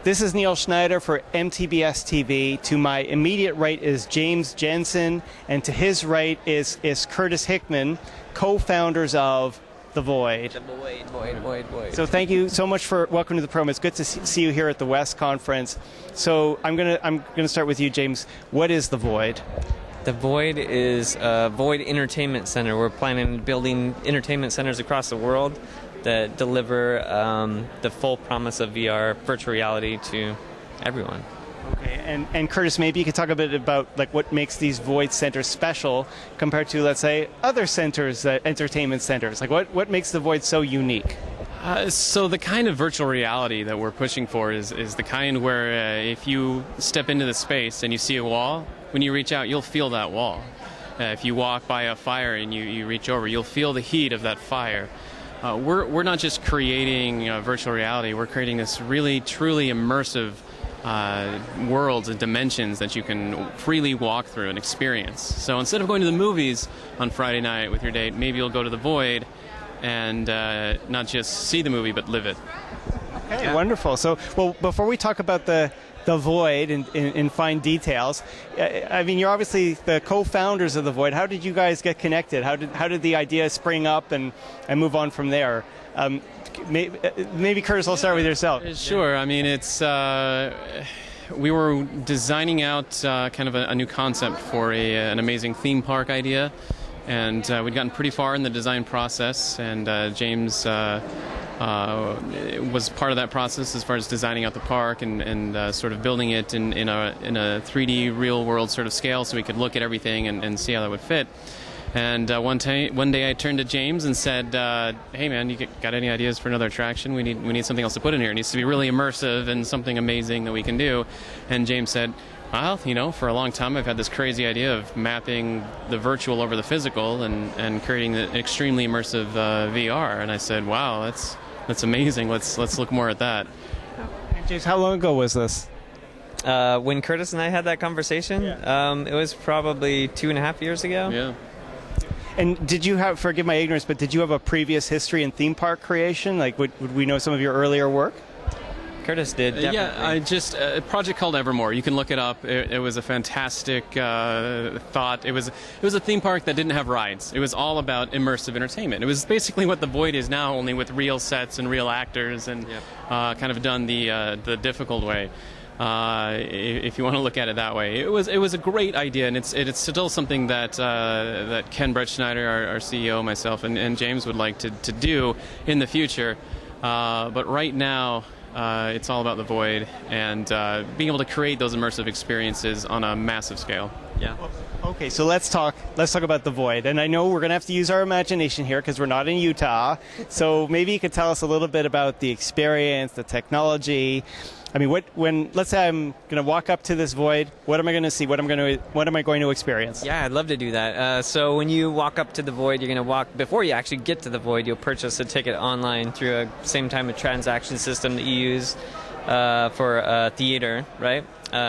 This is Neil Schneider for MTBS-TV. To my immediate right is James Jensen, and to his right is Curtis Hickman, co-founders of The Void. The Void. So thank you so much for welcome to the program. It's good to see you here at the West Conference. So I'm gonna start with you, James. What is The Void? The Void is a Void Entertainment Center. We're planning on building entertainment centers across the world that deliver the full promise of VR, virtual reality, to everyone. Okay, and Curtis, maybe you could talk a bit about what makes these Void centers special compared to, let's say, other centers, entertainment centers. What makes the Void so unique? So the kind of virtual reality that we're pushing for is the kind where if you step into the space and you see a wall, when you reach out, you'll feel that wall. If you walk by a fire and you reach over, you'll feel the heat of that fire. We're not just creating virtual reality, we're creating this really, truly immersive worlds and dimensions that you can freely walk through and experience. So instead of going to the movies on Friday night with your date, maybe you'll go to the Void and not just see the movie, but live it. Okay, yeah. Wonderful. So, well, before we talk about the Void in fine details, I mean, you're obviously the co-founders of the Void. How did you guys get connected? How did the idea spring up and move on from there? Maybe Curtis, I'll start with yourself. Sure. I mean, it's we were designing out kind of a new concept for an amazing theme park idea, and we'd gotten pretty far in the design process, and James was part of that process as far as designing out the park and sort of building it in a 3D real world sort of scale so we could look at everything and see how that would fit. And one day I turned to James and said, hey man, you got any ideas for another attraction? We need something else to put in here. It needs to be really immersive and something amazing that we can do. And James said, well, for a long time I've had this crazy idea of mapping the virtual over the physical and creating an extremely immersive VR. And I said, wow, that's amazing. Let's look more at that. James, how long ago was this? When Curtis and I had that conversation, it was probably 2.5 years ago. Yeah. And did you have, forgive my ignorance, but did you have a previous history in theme park creation? Would we know some of your earlier work? Curtis did, definitely. Yeah, I just a project called Evermore. You can look it up. It was a fantastic thought. It was a theme park that didn't have rides. It was all about immersive entertainment. It was basically what the Void is now, only with real sets and real actors, and kind of done the difficult way. If you want to look at it that way, it was a great idea, and it's still something that Ken Brettschneider, our CEO, myself, and James would like to do in the future. But right now, it's all about the Void and being able to create those immersive experiences on a massive scale. Yeah. Okay, so let's talk about the Void. And I know we're going to have to use our imagination here because we're not in Utah. So maybe you could tell us a little bit about the experience, the technology. I mean, let's say I'm going to walk up to this Void, what am I going to see? What am I going to experience? Yeah, I'd love to do that. So when you walk up to the Void, you're going to walk, before you actually get to the Void, you'll purchase a ticket online through a same time a transaction system that you use for a theater, right?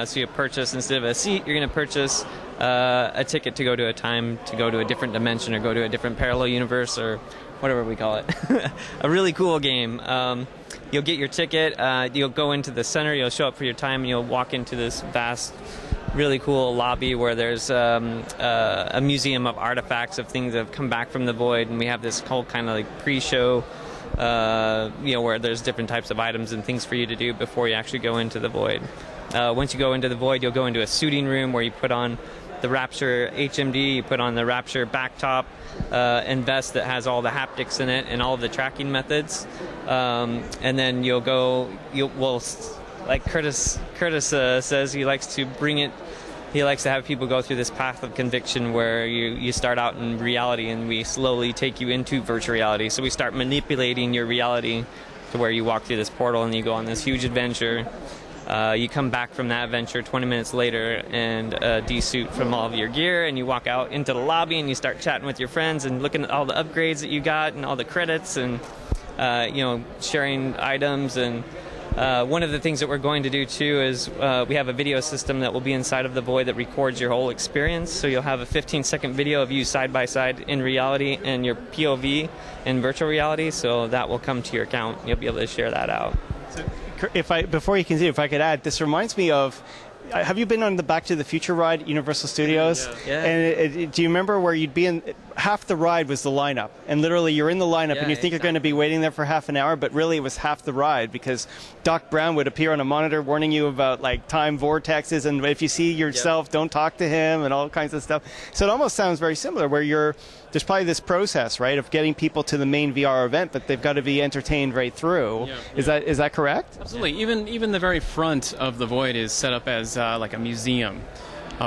So you purchase, instead of a seat, you're going to purchase a ticket to go to a different dimension or go to a different parallel universe or whatever we call it. A really cool game. You'll get your ticket, you'll go into the center, you'll show up for your time, and you'll walk into this vast, really cool lobby where there's a museum of artifacts of things that have come back from the Void, and we have this whole kind of pre-show, where there's different types of items and things for you to do before you actually go into the Void. Once you go into the Void, you'll go into a suiting room where you put on the Rapture HMD, you put on the Rapture backtop and vest that has all the haptics in it and all of the tracking methods. And then like Curtis says, he likes to bring it. He likes to have people go through this path of conviction where you start out in reality and we slowly take you into virtual reality. So we start manipulating your reality to where you walk through this portal and you go on this huge adventure. You come back from that adventure 20 minutes later and de-suit from all of your gear, and you walk out into the lobby and you start chatting with your friends and looking at all the upgrades that you got and all the credits and sharing items. And one of the things that we're going to do too is we have a video system that will be inside of the Void that records your whole experience. So you'll have a 15-second video of you side by side in reality and your POV in virtual reality. So that will come to your account. You'll be able to share that out. So, before you continue, if I could add, this reminds me of. Have you been on the Back to the Future ride at Universal Studios? Yeah. And do you remember where you'd be in? Half the ride was the lineup, and literally you're in the lineup, and you think you're going to be waiting there for half an hour, but really it was half the ride because Doc Brown would appear on a monitor warning you about like time vortexes, and if you see yourself, don't talk to him, and all kinds of stuff. So it almost sounds very similar, where there's probably this process, right, of getting people to the main VR event, but they've got to be entertained right through. Yeah. Is that correct? Absolutely. Even the very front of the Void is set up as like a museum,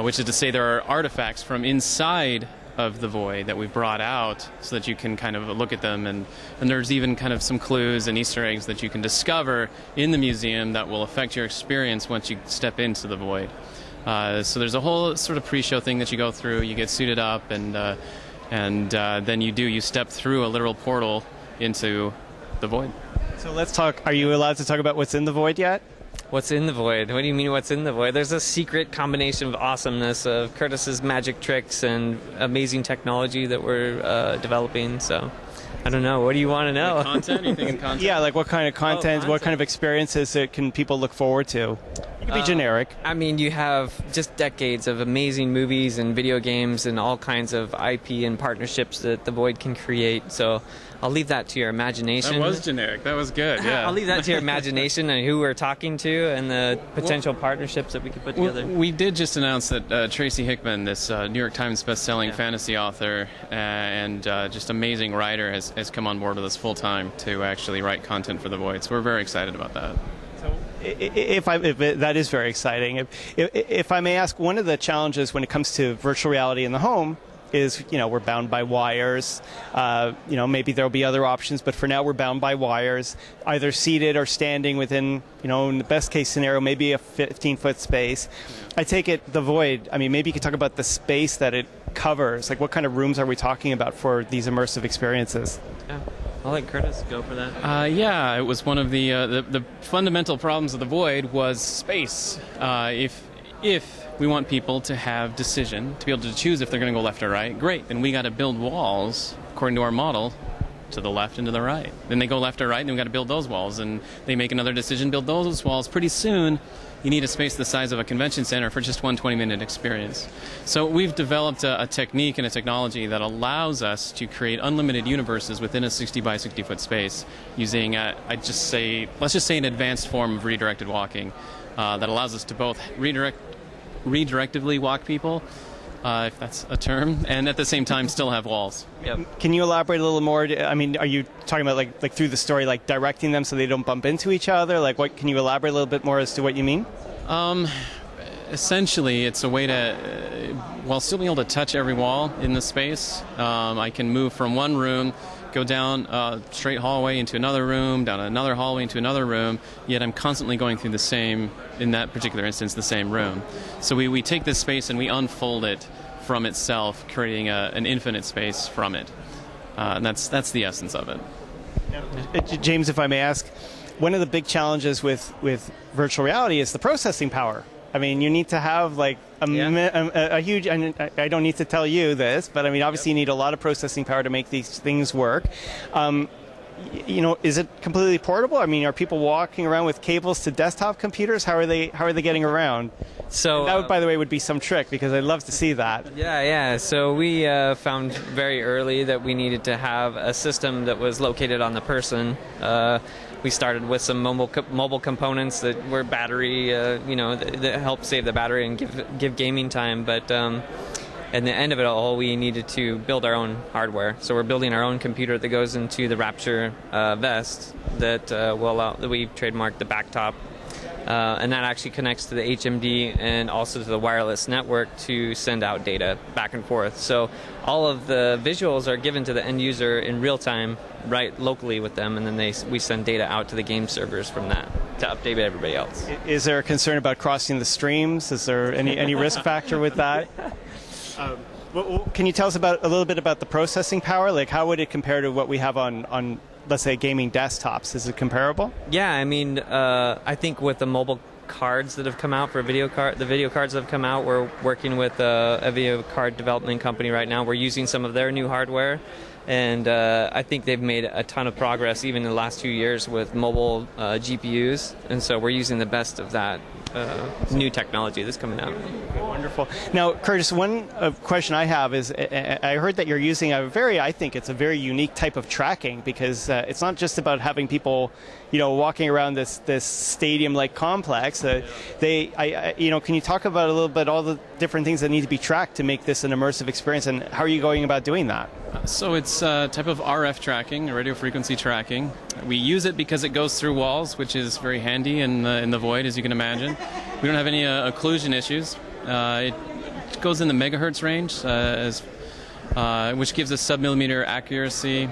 which is to say there are artifacts from inside of the Void that we've brought out so that you can kind of look at them, and there's even kind of some clues and Easter eggs that you can discover in the museum that will affect your experience once you step into the Void. So there's a whole sort of pre-show thing that you go through. You get suited up, and then you step through a literal portal into the Void. So let's talk. Are you allowed to talk about what's in the Void yet? What's in the Void? What do you mean what's in the Void? There's a secret combination of awesomeness of Curtis's magic tricks and amazing technology that we're developing. So I don't know. What do you want to know? Like content? Are you thinking content? Yeah, like what kind of content, what kind of experiences can people look forward to? It can be generic. I mean, you have just decades of amazing movies and video games and all kinds of IP and partnerships that the Void can create. So I'll leave that to your imagination. That was generic. That was good, yeah. I'll leave that to your imagination and who we're talking to and the potential partnerships that we could put together. We did just announce that Tracy Hickman, this New York Times best-selling fantasy author and just amazing writer, has come on board with us full-time to actually write content for the Void. So we're very excited about that. If that is very exciting. If I may ask, one of the challenges when it comes to virtual reality in the home is, we're bound by wires. Maybe there'll be other options, but for now we're bound by wires, either seated or standing within, in the best case scenario, maybe a 15-foot space. I take it the Void, maybe you could talk about the space that it covers. Like, what kind of rooms are we talking about for these immersive experiences? Yeah. I'll let Curtis go for that. It was one of the fundamental problems of the Void was space. If we want people to have decision, to be able to choose if they're going to go left or right, great. Then we got to build walls, according to our model, to the left and to the right. Then they go left or right, and then we got to build those walls. And they make another decision, build those walls. Pretty soon, you need a space the size of a convention center for just one 20-minute experience. So we've developed a technique and a technology that allows us to create unlimited universes within a 60 by 60 foot space using, let's just say an advanced form of redirected walking that allows us to both redirectively walk people, if that's a term, and at the same time still have walls. Yep. Can you elaborate a little more? Are you talking about like through the story, like directing them so they don't bump into each other? Like, what can you elaborate a little bit more as to what you mean? Essentially, it's a way to, while still being able to touch every wall in the space, I can move from one room, go down a straight hallway into another room, down another hallway into another room, yet I'm constantly going through the same, in that particular instance, the same room. So we take this space and we unfold it from itself, creating an infinite space from it. And that's the essence of it. James, if I may ask, one of the big challenges with virtual reality is the processing power. You need to have like a huge, and I don't need to tell you this, but obviously you need a lot of processing power to make these things work. Is it completely portable? Are people walking around with cables to desktop computers? How are they getting around? So that, by the way, would be some trick, because I'd love to see that. Yeah. So we found very early that we needed to have a system that was located on the person. We started with some mobile components that were battery, that help save the battery and give gaming time. But at the end of it all, we needed to build our own hardware. So we're building our own computer that goes into the Rapture vest that will allow, that we've trademarked the back top. And that actually connects to the HMD and also to the wireless network to send out data back and forth. So all of the visuals are given to the end user in real time, right locally with them, and then we send data out to the game servers from that to update everybody else. Is there a concern about crossing the streams? Is there any risk factor with that? Can you tell us a little bit about the processing power? Like, how would it compare to what we have on let's say, gaming desktops? Is it comparable? Yeah, I think with the mobile cards that have come out the video cards that have come out, we're working with a video card development company right now. We're using some of their new hardware And I think they've made a ton of progress even in the last 2 years with mobile GPUs. And so we're using the best of that new technology that's coming out. Wonderful. Now, Curtis, one question I have is, I heard that you're using I think it's a very unique type of tracking, because it's not just about having people, walking around this stadium-like complex. Can you talk about a little bit all the different things that need to be tracked to make this an immersive experience, and how are you going about doing that? So it's a type of RF tracking, radio frequency tracking. We use it because it goes through walls, which is very handy in the void, as you can imagine. We don't have any occlusion issues. It goes in the megahertz range, which gives us sub-millimeter accuracy,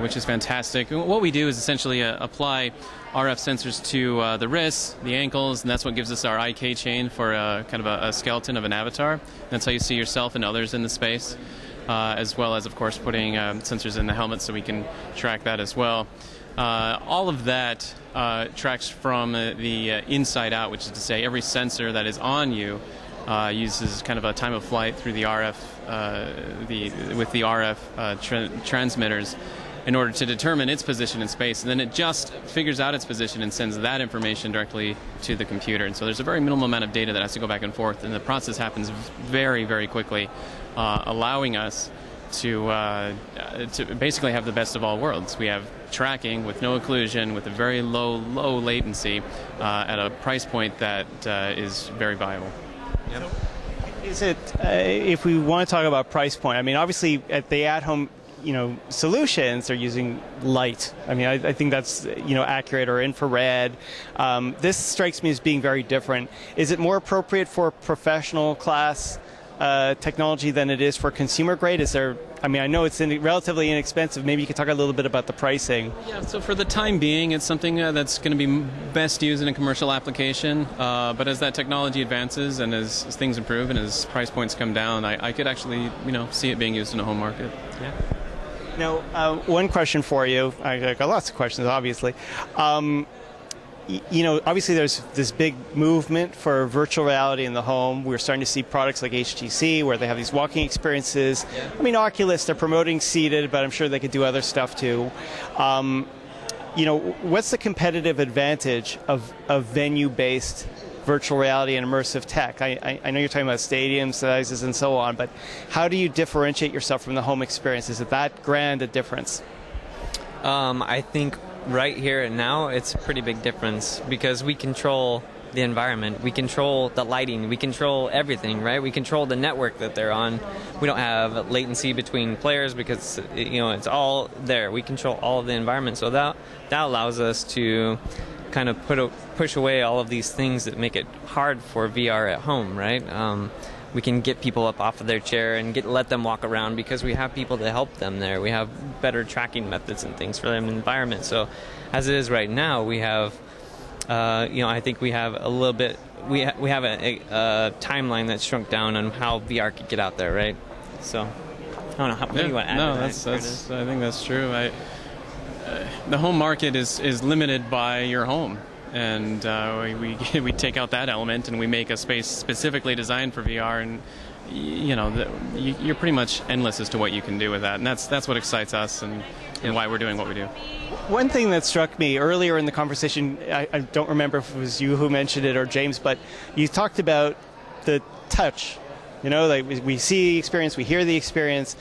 which is fantastic. And what we do is essentially apply RF sensors to the wrists, the ankles, and that's what gives us our IK chain for kind of a skeleton of an avatar. That's how you see yourself and others in the space. As well as, of course, putting sensors in the helmet so we can track that as well. All of that tracks from the inside out, which is to say every sensor that is on you uses kind of a time of flight through the RF, with the RF transmitters in order to determine its position in space. And then it just figures out its position and sends that information directly to the computer. And so there's a very minimal amount of data that has to go back and forth, and the process happens very, very quickly, allowing us to basically have the best of all worlds. We have tracking with no occlusion, with a very low latency, at a price point that is very viable. Yep. Is it, if we want to talk about price point, I mean, obviously at the at-home solutions, they're using light. I mean, I think that's, accurate, or infrared. This strikes me as being very different. Is it more appropriate for professional class technology than it is for consumer grade? Is there, I know it's relatively inexpensive. Maybe you could talk a little bit about the pricing. Yeah, so for the time being, it's something that's going to be best used in a commercial application. But as that technology advances and as things improve and as price points come down, I could actually, see it being used in a home market. Yeah. Now, one question for you. I got lots of questions, obviously. Obviously there's this big movement for virtual reality in the home. We're starting to see products like HTC where they have these walking experiences. Yeah. Oculus, they're promoting seated, but I'm sure they could do other stuff too. What's the competitive advantage of venue-based virtual reality and immersive tech? I know you're talking about stadium sizes and so on, but how do you differentiate yourself from the home experience? Is it that grand a difference? I think right here and now, it's a pretty big difference because we control the environment, we control the lighting, we control everything, right? We control the network that they're on. We don't have latency between players because it's all there. We control all of the environment, so that allows us to kind of push away all of these things that make it hard for VR at home, right? We can get people up off of their chair and let them walk around because we have people to help them there. We have better tracking methods and things for their environment. So as it is right now, we have, I think we have a little bit, we have a timeline that's shrunk down on how VR could get out there, right? So I don't know, what do you want to add to that? I think that's true. The home market is limited by your home. And we take out that element and we make a space specifically designed for VR, and you're pretty much endless as to what you can do with that, and that's what excites us and why we're doing what we do. One thing that struck me earlier in the conversation, I don't remember if it was you who mentioned it or James, but you talked about the touch. Like we see the experience, we hear the experience.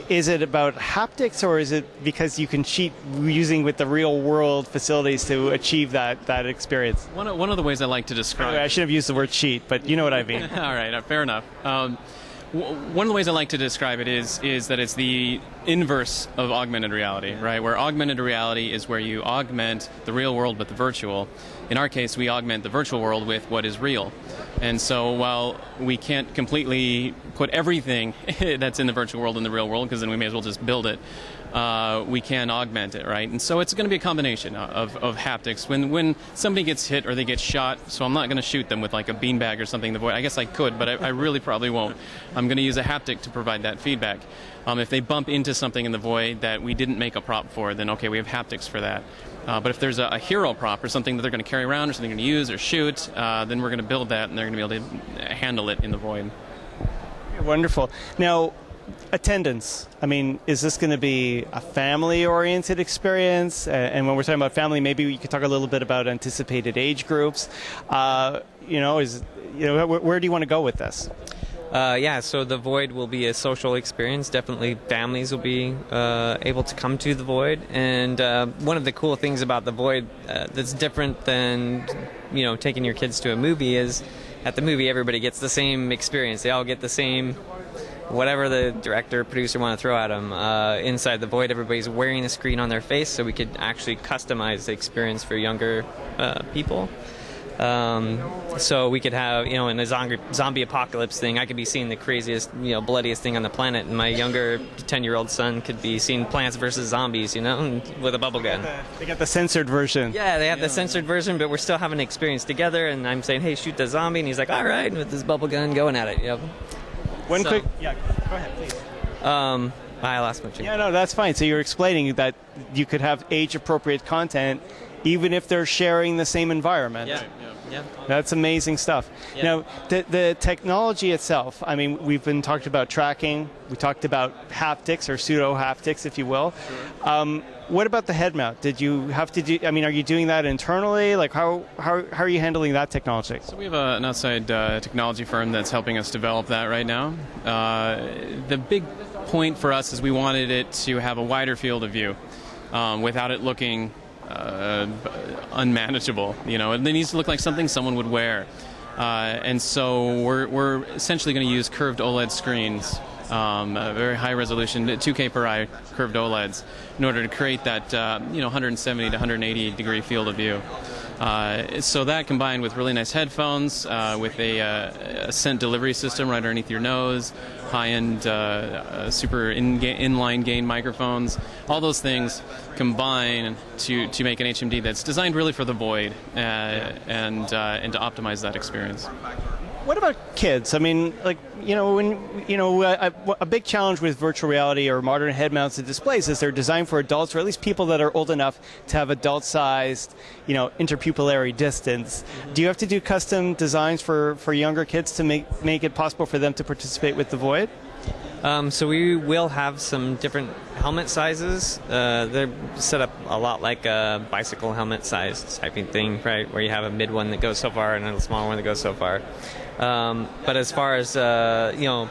Is it about haptics, or is it because you can cheat using with the real world facilities to achieve that experience? One of the ways I like to describe... I should have used the word cheat, but you know what I mean. All right, fair enough. One of the ways I like to describe it is that it's the inverse of augmented reality, right? Where augmented reality is where you augment the real world with the virtual. In our case, we augment the virtual world with what is real. And so while we can't completely put everything that's in the virtual world in the real world, because then we may as well just build it, we can augment it, right? And so it's going to be a combination of haptics. When somebody gets hit or they get shot, so I'm not going to shoot them with like a beanbag or something in the void. I guess I could, but I really probably won't. I'm going to use a haptic to provide that feedback. If they bump into something in the void that we didn't make a prop for, then okay, we have haptics for that. But if there's a hero prop or something that they're going to carry around or something they're going to use or shoot, then we're going to build that and they're going to be able to handle it in the void. Wonderful. Now, attendance. I mean, is this going to be a family-oriented experience? And when we're talking about family, maybe you could talk a little bit about anticipated age groups. Where do you want to go with this? So the Void will be a social experience. Definitely families will be able to come to the Void. And one of the cool things about the Void that's different than, taking your kids to a movie is at the movie everybody gets the same experience. They all get the same, whatever the director or producer want to throw at them. Inside the Void, everybody's wearing a screen on their face, so we could actually customize the experience for younger people. So we could have, in a zombie apocalypse thing, I could be seeing the craziest, bloodiest thing on the planet, and my younger 10-year-old son could be seeing Plants vs. Zombies, with a bubble gun. They got the censored version. Yeah, they have the censored version, but we're still having an experience together, and I'm saying, hey, shoot the zombie, and he's like, all right, with his bubble gun going at it. Yep. Go ahead, please. I lost my train. Yeah, no, that's fine. So you're explaining that you could have age-appropriate content even if they're sharing the same environment. Yeah. That's amazing stuff. Yeah. Now, the technology itself, I mean, we've been talking about tracking. We talked about haptics or pseudo-haptics, if you will. Sure. What about the head mount? Did you have to do, are you doing that internally? Like, how are you handling that technology? So we have an outside technology firm that's helping us develop that right now. The big point for us is we wanted it to have a wider field of view without it looking unmanageable. It needs to look like something someone would wear. And so we're essentially going to use curved OLED screens, very high resolution, 2K per eye curved OLEDs, in order to create that 170 to 180 degree field of view. So that combined with really nice headphones, with a scent delivery system right underneath your nose, high-end super inline gain microphones, all those things combine to make an HMD that's designed really for the Void and to optimize that experience. What about kids? I mean, a big challenge with virtual reality or modern head-mounted displays is they're designed for adults, or at least people that are old enough to have adult-sized, interpupillary distance. Do you have to do custom designs for younger kids to make it possible for them to participate with the Void? So we will have some different helmet sizes. They're set up a lot like a bicycle helmet size typing thing, right? Where you have a mid one that goes so far and a small one that goes so far. But as far as the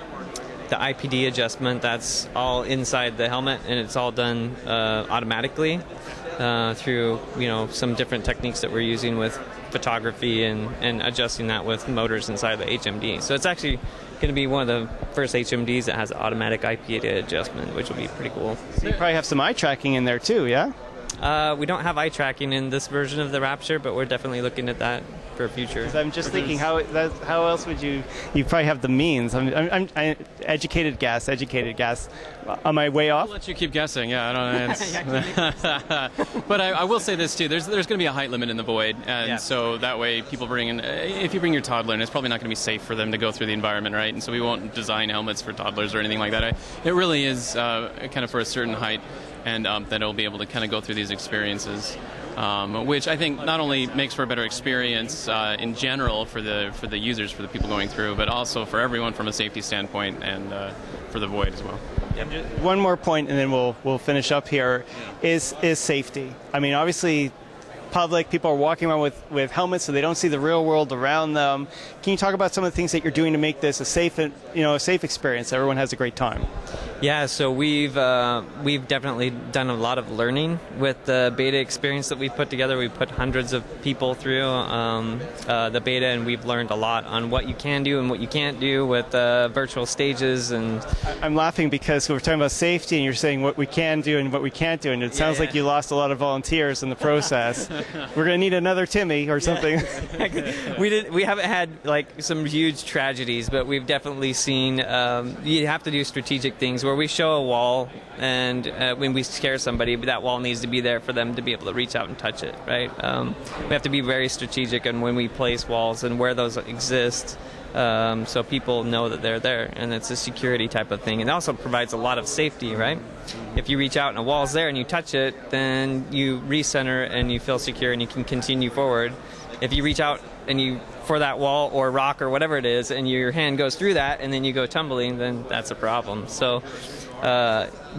IPD adjustment, that's all inside the helmet, and it's all done automatically through some different techniques that we're using with photography and adjusting that with motors inside the HMD. So it's actually going to be one of the first HMDs that has automatic IPD adjustment, which will be pretty cool. So you probably have some eye tracking in there too, yeah? We don't have eye tracking in this version of the Rapture, but we're definitely looking at that for future. I'm just thinking, how else would you probably have the means. I'm educated guess. Am I way off? I'll let you keep guessing. Yeah, I don't know. But I will say this too. There's going to be a height limit in the Void, and so that way people if you bring your toddler in, it's probably not going to be safe for them to go through the environment, right? And so we won't design helmets for toddlers or anything like that. It really is kind of for a certain height, and that it'll be able to kind of go through these experiences. Which I think not only makes for a better experience in general for the users, for the people going through, but also for everyone from a safety standpoint and for the Void as well. One more point, and then we'll finish up here. Is safety. I mean, obviously, people are walking around with helmets, so they don't see the real world around them. Can you talk about some of the things that you're doing to make this a safe experience? Everyone has a great time. Yeah, so we've definitely done a lot of learning with the beta experience that we've put together. We've put hundreds of people through the beta, and we've learned a lot on what you can do and what you can't do with virtual stages. And I'm laughing because we're talking about safety, and you're saying what we can do and what we can't do, and it sounds like you lost a lot of volunteers in the process. We're going to need another Timmy or something. We haven't had some huge tragedies, but we've definitely seen you have to do strategic things where we show a wall, and when we scare somebody, that wall needs to be there for them to be able to reach out and touch it, right? We have to be very strategic on when we place walls and where those exist, so people know that they're there, and it's a security type of thing. It also provides a lot of safety, right? If you reach out and a wall's there and you touch it, then you recenter and you feel secure and you can continue forward. if you reach out and you for that wall or rock or whatever it is, and your hand goes through that, and then you go tumbling, then that's a problem. So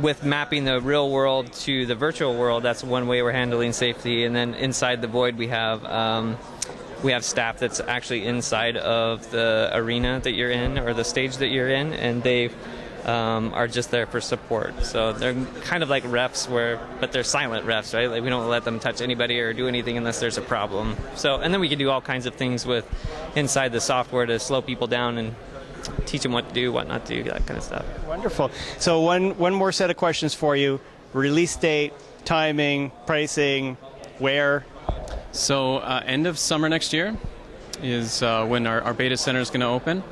with mapping the real world to the virtual world, that's one way we're handling safety. And then inside the Void, we have staff that's actually inside of the arena that you're in or the stage that you're in, and they are just there for support. So they're kind of like refs, but they're silent refs, right? Like we don't let them touch anybody or do anything unless there's a problem. So, and then we can do all kinds of things with inside the software to slow people down and teach them what to do, what not to do, that kind of stuff. Wonderful. So one more set of questions for you. Release date, timing, pricing, where? So end of summer next year is when our beta center is going to open.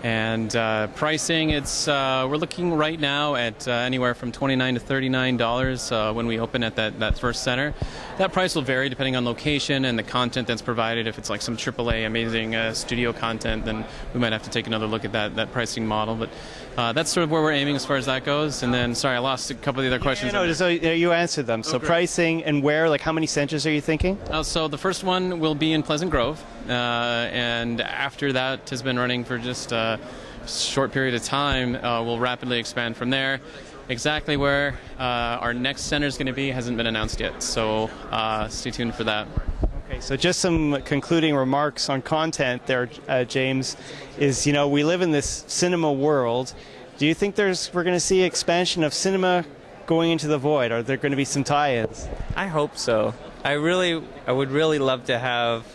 And pricing, we're looking right now at anywhere from $29 to $39 when we open at that first center. That price will vary depending on location and the content that's provided. If it's like some AAA amazing studio content, then we might have to take another look at that pricing model. But that's sort of where we're aiming as far as that goes. And then, sorry, I lost a couple of the other questions. No, so you answered them. So pricing and where, like how many centers are you thinking? So the first one will be in Pleasant Grove. And after that has been running for just a short period of time, we'll rapidly expand from there. Exactly where our next center is going to be hasn't been announced yet, so stay tuned for that. Okay, so just some concluding remarks on content there, James, is, we live in this cinema world. Do you think we're going to see expansion of cinema going into the Void? Are there going to be some tie-ins? I hope so. I would really love to have,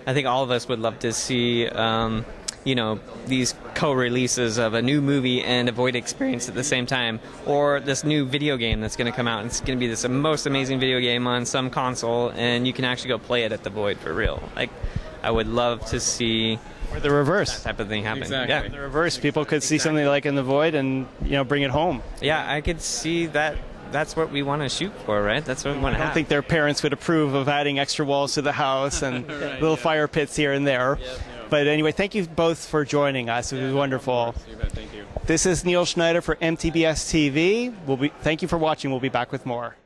I think all of us would love to see, these co-releases of a new movie and a Void experience at the same time, or this new video game that's going to come out. It's going to be this most amazing video game on some console, and you can actually go play it at the Void for real. Like, I would love to see. Or the reverse. That type of thing happen. Exactly. Yeah. The reverse. People could see something like in the Void and, bring it home. Yeah, I could see that. That's what we want to shoot for, right? That's what we want to have. I don't think their parents would approve of adding extra walls to the house and little fire pits here and there. Yep. But anyway, thank you both for joining us. It was wonderful. Thank you. This is Neil Schneider for MTBS-TV. Thank you for watching. We'll be back with more.